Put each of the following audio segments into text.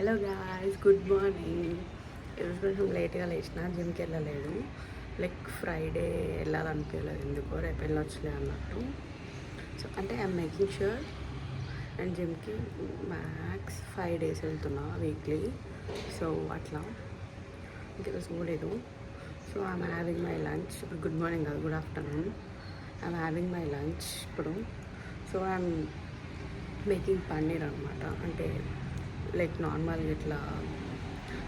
Hello guys, good morning. ఈరోజు కొంచెం లేట్గా లేచిన, జిమ్కి వెళ్ళలేదు. లైక్ ఫ్రైడే వెళ్ళాలనిపించలేదు, ఎందుకో రేపు వెళ్ళొచ్చులే అన్నట్టు. సో అంటే ఐఎమ్ మేకింగ్ ష్యూర్. అండ్ జిమ్కి మ్యాక్స్ 5 days వెళ్తున్నా వీక్లీ. సో అట్లా ఇంకేరోజు పోలేదు. So I'm having my lunch. ఇప్పుడు గుడ్ మార్నింగ్ కాదు, good afternoon. I'm having my lunch ఇప్పుడు. సో ఐఎమ్ మేకింగ్ పన్నీర్ అనమాట. అంటే లైక్ నార్మల్గా ఇట్లా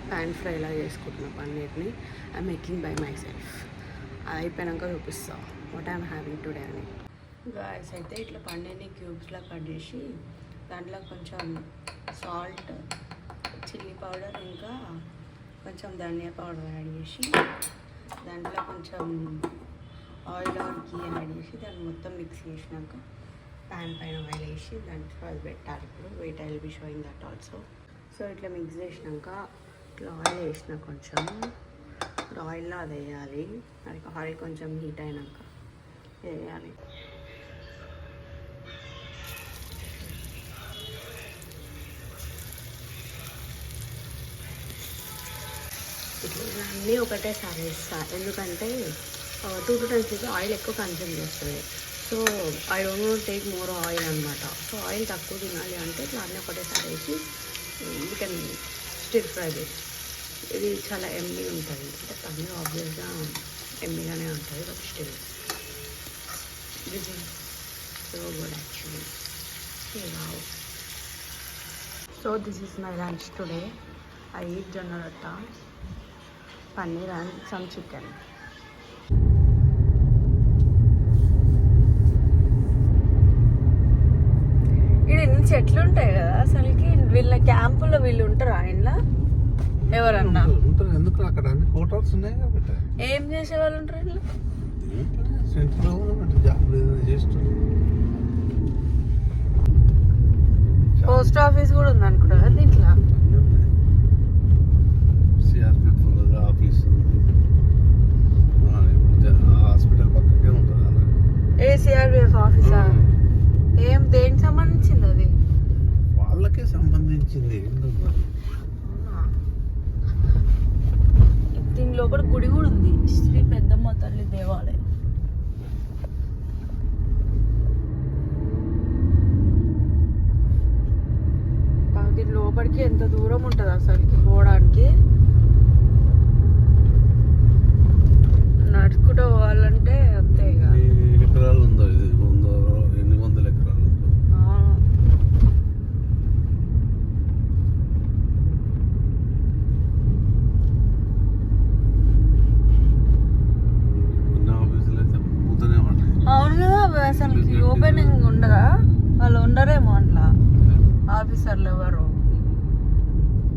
ప్యాన్ ఫ్రైలా చేసుకుంటున్న పన్నీర్ని I making by myself. అయిపోయాక చూపిస్తా వాట్ ఐఎమ్ హ్యావింగ్ టుడే అని. గాయస్ అయితే ఇట్లా పన్నీర్ని క్యూబ్స్లా కట్ చేసి దాంట్లో కొంచెం సాల్ట్, చిల్లీ పౌడర్, ఇంకా కొంచెం ధనియా పౌడర్ యాడ్ చేసి దాంట్లో కొంచెం ఆయిల్ ఆర్ గీ యాడ్ చేసి దాన్ని మొత్తం మిక్స్ చేసినాక ప్యాన్ పైన ఆయిల్ వేసి దాంట్లో అది పెట్టాలి. ఇప్పుడు wait I will be showing that also. So ఇట్లా మిక్స్ చేసినాక ఇట్లా ఆయిల్ వేసిన కొంచెం ఆయిల్లో అది వేయాలి. అది ఆయిల్ కొంచెం హీట్ అయినాక వేయాలి. ఇట్లా అన్నీ ఒకటేసారి వేస్తాను, ఎందుకంటే 2 times ఆయిల్ ఎక్కువ కన్జ్యూమ్ చేస్తుంది. So I don't want take more oil అనమాట. సో ఆయిల్ తక్కువ తినాలి అంటే ఇట్లా అన్నీ ఒకటేసారి వేసి you can stir fry this. ఇది చాలా ఎమ్మీ ఉంటుంది. అంటే పన్నీర్ ఆబ్వియస్గా ఎమ్మీగానే ఉంటుంది, but still this is so good actually. So this is my lunch today. I eat జొన్న రొట్ట, పన్నీర్ అండ్ సమ్ చికెన్. చెట్లు ఉంటాయి కదా అసలుకి. వీళ్ళ క్యాంపులో వీళ్ళు ఉంటారు ఆయనలో ఎవరన్నా ఎందుకు అక్కడ అన్ని హోటల్స్ ఉన్నాయి కాబట్టి ఏం చేసే వాళ్ళు ఉంటారు. పోస్ట్ ఆఫీస్ కూడా ఉంది అనుకుంటా కదా దీంట్లో. హాస్పిటల్ పక్కకే ఉంటుంది. సిఆర్పిఎఫ్ ఆఫీసా? ఏం దేనికి సంబంధించింది అది? వాళ్ళకే సంబంధించింది. దీని లోపల గుడి కూడా ఉంది, శ్రీ పెద్దమ్మ తల్లి దేవాలయం. దీని లోపలికి ఎంత దూరం ఉంటుంది అసలుకి పోవడానికి? నడుచుకుంటూ పోవాలంటే అంతే. ఎకరాలు ఉందో ఇది, ఎన్ని వందల ఎకరాలు ఉందో. అవును కదా, అసలు ఓపెనింగ్ ఉండదా? వాళ్ళు ఉండరేమో అట్లా ఆఫీసర్లు ఎవరు,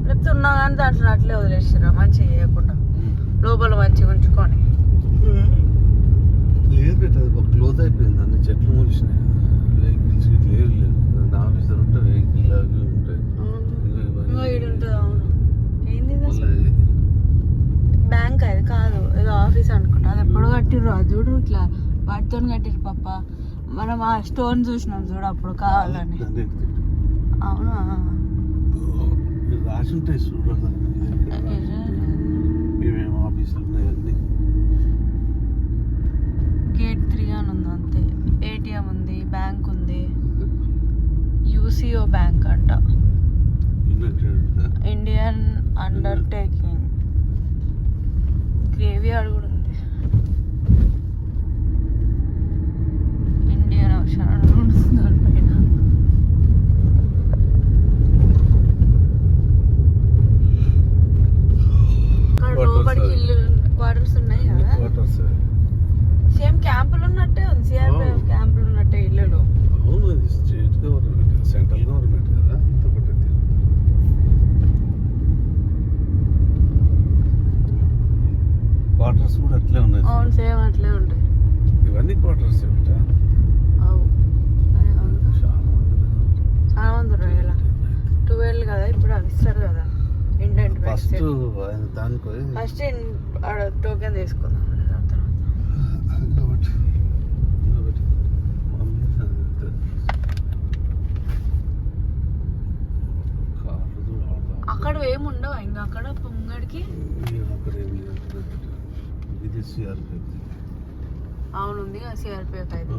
లేకపోతే ఉన్నా కానీ దాంట్లో అట్లే వదిలేసారా మంచిగా చేయకుండా, లోపల మంచిగా ఉంచుకొని. లేదు పెట్టదు, క్లోజ్ అయిపోయింది. అన్ని చెట్లు మూసినాయి, వెహికల్స్ లేదు. ఆఫీసర్ ఉంటే వెహికల్ అవి ఉంటాయి. ఉంటుంది. అవును, ఏంది బ్యాంక్? అది కాదు, ఏదో ఆఫీస్ అనుకుంటా. అది ఎప్పుడు కట్టిర్రు అది చూడు, ఇట్లా వాటితో కట్టిర్రు పప్ప. మనం ఆ స్టోన్ చూసినాం చూడు అప్పుడు కావాలని. అవునా? రాసి ఉంటాయి చూడాలి. ఏమేమి ఆఫీసులు ఉన్నాయండి. గేట్ 3 అని ఉంది అంతే. ఏటీఎం ఉంది, బ్యాంక్ ఉంది, యూసీఓ బ్యాంక్ అంట, ఇండియన్ అండర్టేకింగ్. గ్రేవీ యార్డ్ కూడా ఉంది, ఇండియన్ ఓషన్ అని ఉంటుంది దానిపైన. లోపలికి ఇల్లు క్వార్టర్స్ ఉన్నాయి కదా, సేమ్ క్యాంపులు ఉన్నట్టే ఉంది. సిఆర్పిఎఫ్ క్యాంపులు ఉన్నట్టే ఇల్లులు. అవును, అది స్టేట్ గవర్నమెంట్, సెంట్రల్ గవర్నమెంట్ కదా. క్వార్టర్స్ కూడా అట్లే ఉన్నాయి. అవును, సేమ్ అట్లే ఉంటాయి. ఇవన్నీ క్వార్టర్స్ ఏమిటా? చాలా మంది ఎలా 12 కదా ఇప్పుడు అవి ఇస్తారు కదా ఇండెంట్. ఫస్ట్ దానికి ఫస్ట్ టోకెన్ తీసుకుందాం. అక్కడ ఏమి ఉండవు ఇంకా అక్కడ పొంగడికి. ఇది సిఆర్పిఎఫ్. అవును ఉంది కదా సిఆర్పిఎఫ్ అయితే.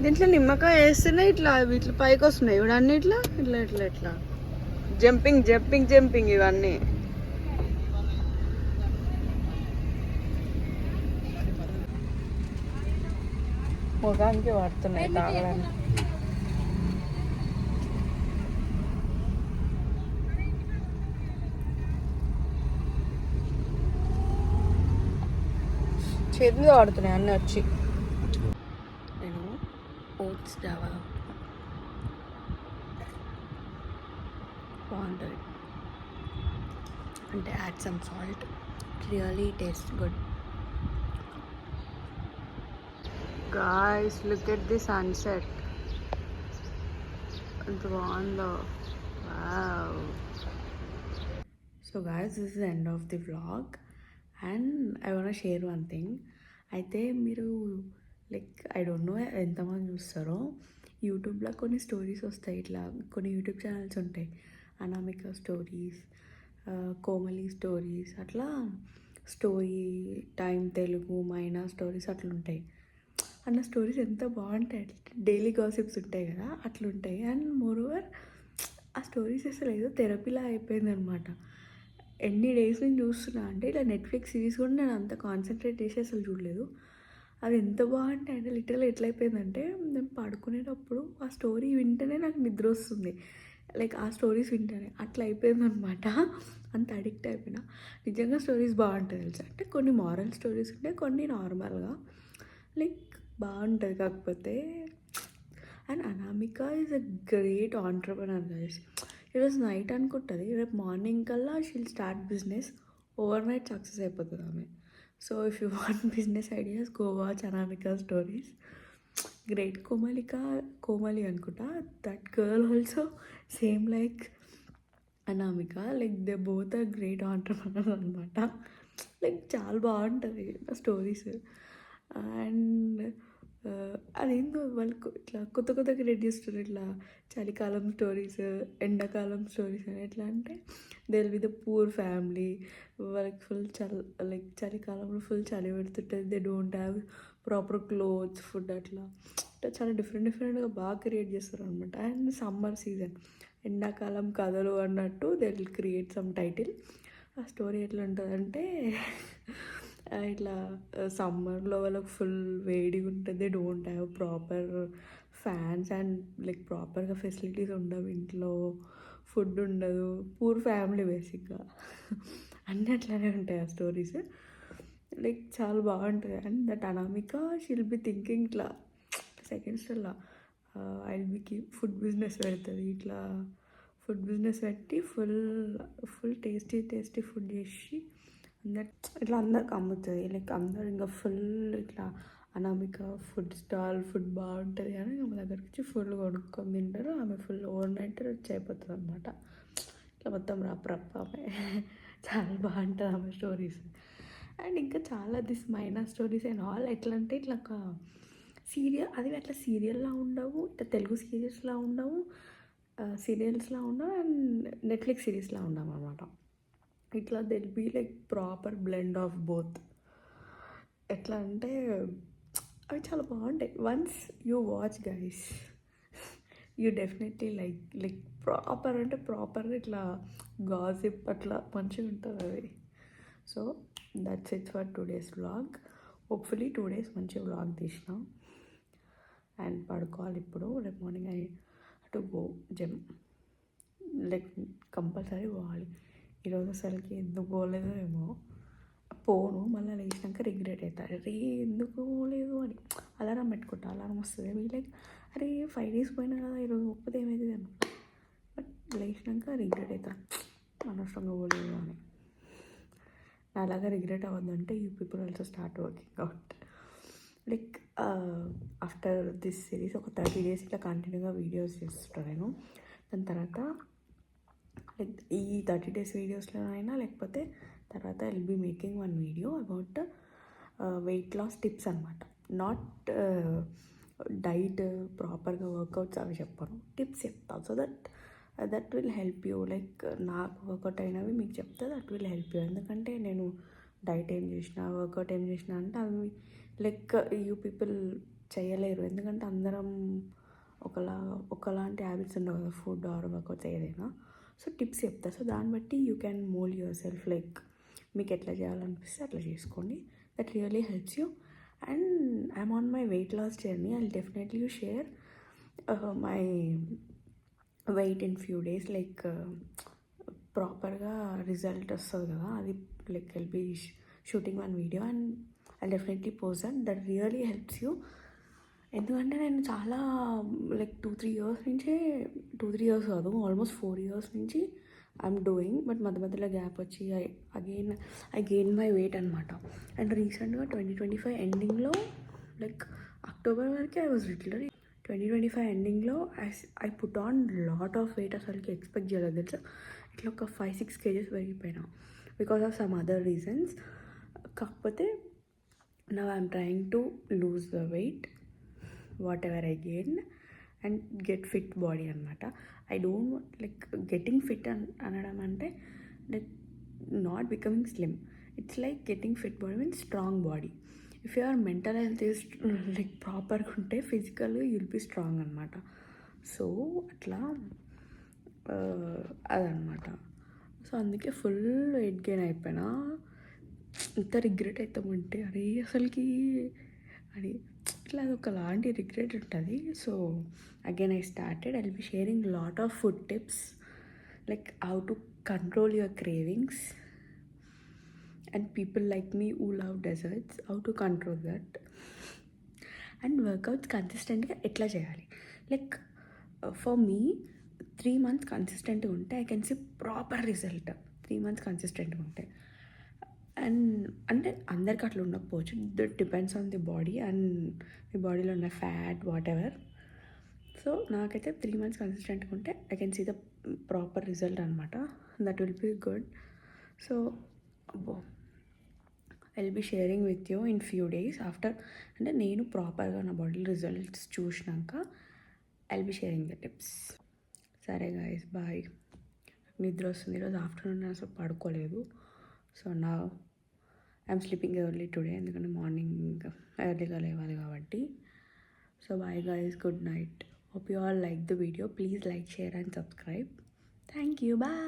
దీంట్లో నిమ్మకాయ వేస్తేనే ఇట్లా వీటి పైకి వస్తున్నాయి ఇవన్నీ ఇట్లా ఇట్లా ఇట్లా ఇట్లా జంపింగ్ జంపింగ్ జంపింగ్ ఇవన్నీ. ముఖానికి పడుతున్నాయి తాగడానికి. చేతి మీద పడుతున్నాయి అన్నీ వచ్చి. నేను ఓట్స్ జావా బాగుంటుంది అంటే add some salt, really taste good. Guys, look at the sunset. It's wonderful. Wow. So guys, this is the end of the vlog and I want to share one thing. అయితే మీరు like I don't know ఎంతమంది చూస్తారో యూట్యూబ్లో కొన్ని stories వస్తాయి. ఇట్లా కొన్ని YouTube channels ఉంటాయి, అనామిక స్టోరీస్, కోమలి స్టోరీస్, అట్లా స్టోరీ టైం తెలుగు, మైనా స్టోరీస్ అట్లా ఉంటాయి. అన్న స్టోరీస్ ఎంత బాగుంటాయి, డైలీ గాసిప్స్ ఉంటాయి కదా అట్లుంటాయి. అండ్ మోర్ ఓవర్ ఆ స్టోరీస్ అసలు ఏదో థెరపీలా అయిపోయింది అనమాట. ఎన్ని డేస్ నుంచి చూస్తున్నా అంటే ఇలా నెట్ఫ్లిక్స్ సిరీస్ కూడా నేను అంత కాన్సన్ట్రేట్ చేసి అసలు చూడలేదు. అది ఎంత బాగుంటాయి అంటే లిటరల్ ఎట్లయిపోయిందంటే నేను పడుకునేటప్పుడు ఆ స్టోరీ వింటేనే నాకు నిద్ర వస్తుంది. లైక్ ఆ స్టోరీస్ వింటేనే అట్లా అయిపోయిందనమాట. అంత అడిక్ట్ అయిపోయినా. నిజంగా స్టోరీస్ బాగుంటాయి తెలుసా. అంటే కొన్ని మారల్ స్టోరీస్ ఉంటాయి, కొన్ని నార్మల్గా లైక్ బాగుంటుంది. కాకపోతే and Anamika is a great entrepreneur guys. ఈరోజు నైట్ అనుకుంటుంది, రేపు మార్నింగ్ కల్లా she'll start business, overnight success అయిపోతుంది ఆమె. So if you want business ideas go watch Anamika stories. Great Komali అనుకుంటా, that girl also same like Anamika. Like they both are great entrepreneurs అనమాట. Like చాలా బాగుంటుంది ఆ స్టోరీస్. అండ్ అదేందో వాళ్ళకు ఇట్లా కొత్త కొత్త క్రియేట్ చేస్తారు. ఇట్లా చలికాలం స్టోరీస్, ఎండాకాలం స్టోరీస్ అని. ఎట్లా అంటే they will be the poor family, వాళ్ళకి ఫుల్ లైక్ చలికాలంలో ఫుల్ చలి పెడుతుంటుంది, they don't have proper clothes, food, అట్లా చాలా డిఫరెంట్గా బాగా క్రియేట్ చేస్తారు అనమాట. అండ్ సమ్మర్ సీజన్, ఎండాకాలం కథలు అన్నట్టు they will create some title. ఆ స్టోరీ ఎట్లా ఉంటుందంటే ఇట్లా సమ్మర్లో వాళ్ళకి ఫుల్ వేడిగా ఉంటుంది, don't have proper fans and like ప్రాపర్గా ఫెసిలిటీస్ ఉండవు ఇంట్లో, ఫుడ్ ఉండదు, పూర్ ఫ్యామిలీ బేసిక్గా. అన్నీ అట్లానే ఉంటాయి ఆ స్టోరీస్. లైక్ చాలా బాగుంటుంది. And that Anamika she'll be thinking ఇట్లా సెకండ్స్లో I will B food business పెడుతుంది. ఇట్లా ఫుడ్ బిజినెస్ పెట్టి ఫుల్ టేస్టీ ఫుడ్ చేసి ఇట్లా అందరికి అమ్ముతుంది. లైక్ అందరు ఇంకా ఫుల్ ఇట్లా అనామిక ఫుడ్ స్టాల్, ఫుడ్ బాగుంటుంది అని ఆమె దగ్గరికి వచ్చి ఫుల్ కొనుక్కొని తింటారు. ఆమె ఫుల్ ఓవర్ నైట్ వచ్చి అయిపోతుంది అనమాట. ఇట్లా మొత్తం రప్ప ఆమె చాలా బాగుంటుంది ఆమె స్టోరీస్. అండ్ ఇంకా చాలా this Maina stories and all ఎట్లా అంటే ఇట్లా ఒక సీరియల్, అది అట్లా సీరియల్లా ఉండవు, ఇట్లా తెలుగు సీరియల్స్లా ఉండవు, సీరియల్స్లా ఉండవు, అండ్ నెట్ఫ్లిక్స్ సిరీస్లా ఉండవు అనమాట. ఇట్లా they'll be like proper blend of both. ఎట్లా అంటే అవి చాలా బాగుంటాయి. Once you watch guys, you definitely like proper అంటే ప్రాపర్ ఇట్లా గాసిప్ అట్లా మంచిగా ఉంటుంది అది. So that's it for today's vlog. Hopefully 2 days మంచిగా వ్లాగ్ తీసినాం. అండ్ పడుకోవాలి ఇప్పుడు. రేపు morning I to go gym, like compulsory పోవాలి. ఈరోజు అసలుకి ఎందుకు పోలేదో ఏమో, పోను మళ్ళీ లేచినాక రిగ్రెట్ అవుతారు, అరే ఎందుకు పోలేదు అని. అలారం పెట్టుకుంటా, అలారం వస్తుంది లైక్ అరే 5 days పోయినా కదా ఈరోజు ఒప్పది ఏమైతుంది అనుకుంటా. బట్ లేచినాక రిగ్రెట్ అవుతాను, అనవసరంగా పోలేదు అని. అలాగా రిగ్రెట్ అవ్వద్దంటే you people also start working out. Like after this series ఒక 30 days ఇట్లా కంటిన్యూగా వీడియోస్ చేస్తుంటాను నేను. దాని తర్వాత లైక్ ఈ 30 days వీడియోస్లో అయినా లేకపోతే తర్వాత I will be making one video about weight loss tips అనమాట. నాట్ డైట్ ప్రాపర్గా వర్కౌట్స్ అవి చెప్పాను, టిప్స్ చెప్తాను. So that that will help you. Like నాకు వర్కౌట్ అయినవి మీకు చెప్తే దట్ విల్ హెల్ప్ యూ. ఎందుకంటే నేను డైట్ ఏం చేసిన వర్కౌట్ ఏం చేసిన అంటే అవి లైక్ యూ పీపుల్ చేయలేరు. ఎందుకంటే అందరం ఒకలాంటి హ్యాబిట్స్ ఉండవు కదా, ఫుడ్ ఆర్ వర్కౌట్స్ ఏదైనా. సో టిప్స్ చెప్తా. సో దాన్ని బట్టి you can mould yourself. Like మీకు ఎట్లా చేయాలనిపిస్తే అట్లా చేసుకోండి. That really helps you. And I'm on my weight loss journey. I will definitely share my weight in few days. Like ప్రాపర్గా రిజల్ట్ వస్తుంది కదా, అది like will be shooting one video and I definitely post that really helps you. ఎందుకంటే నేను చాలా like 2-3 years కాదు, almost 4 years నుంచి I'm doing. But మధ్యలో గ్యాప్ వచ్చి ఐ గెయిన్ మై వెయిట్ అనమాట. అండ్ రీసెంట్గా 2025 ఎండింగ్లో లైక్ అక్టోబర్ వరకే ఐ వాజ్ లిటిల్. 2025 ఎండింగ్లో I put on lot of weight. అసలుకి ఎక్స్పెక్ట్ చేయలేదు తెలుసా. ఇట్లా ఒక 5-6 kgs పెరిగిపోయినా because of some other reasons. కాకపోతే now I'm trying to lose the weight whatever I gain and get fit body అనమాట. I don't want like getting fit అనడం అంటే like not becoming slim. It's like getting fit body means strong body. If your mental health is like ప్రాపర్గా ఉంటే ఫిజికల్గా you'll be strong అనమాట. So అట్లా అదనమాట. So అందుకే ఫుల్ వెయిట్ గెయిన్ అయిపోయినా. ఇంత రిగ్రెట్ అవుతామంటే అరే అసలుకి అని ఇట్లా ఒకలాంటి రిగ్రెట్ ఉంటుంది. So again I started. I will B sharing lot of food tips like how to control your cravings and people like me who love desserts, how to control that, and workouts consistentగా ఎట్లా చేయాలి. Like for me 3 months కన్సిస్టెంట్గా ఉంటే I can see proper result. 3 months కన్సిస్టెంట్గా ఉంటే. And అంటే అందరికి అట్లా ఉండకపోవచ్చు, that depends on the body and మీ బాడీలో ఉన్న ఫ్యాట్ వాట్ ఎవర్. సో నాకైతే 3 months కన్సిస్టెంట్గా ఉంటే I can see the proper result అనమాట. That will be good. So I will be sharing with you in few days after. అంటే నేను ప్రాపర్గా నా బాడీ రిజల్ట్స్ చూసినాక I will be sharing the tips. సరే గాయస్, బాయ్. నిద్ర వస్తుంది. ఈరోజు ఆఫ్టర్నూన్ నేను అసలు పడుకోలేదు. సో నా ఐఎమ్ స్లీపింగ్ ఎర్లీ టుడే, ఎందుకంటే మార్నింగ్ ఎర్లీగా లేవాలి కాబట్టి. So bye guys, good night. Hope you all like the video. Please like, share and subscribe. Thank you. Bye.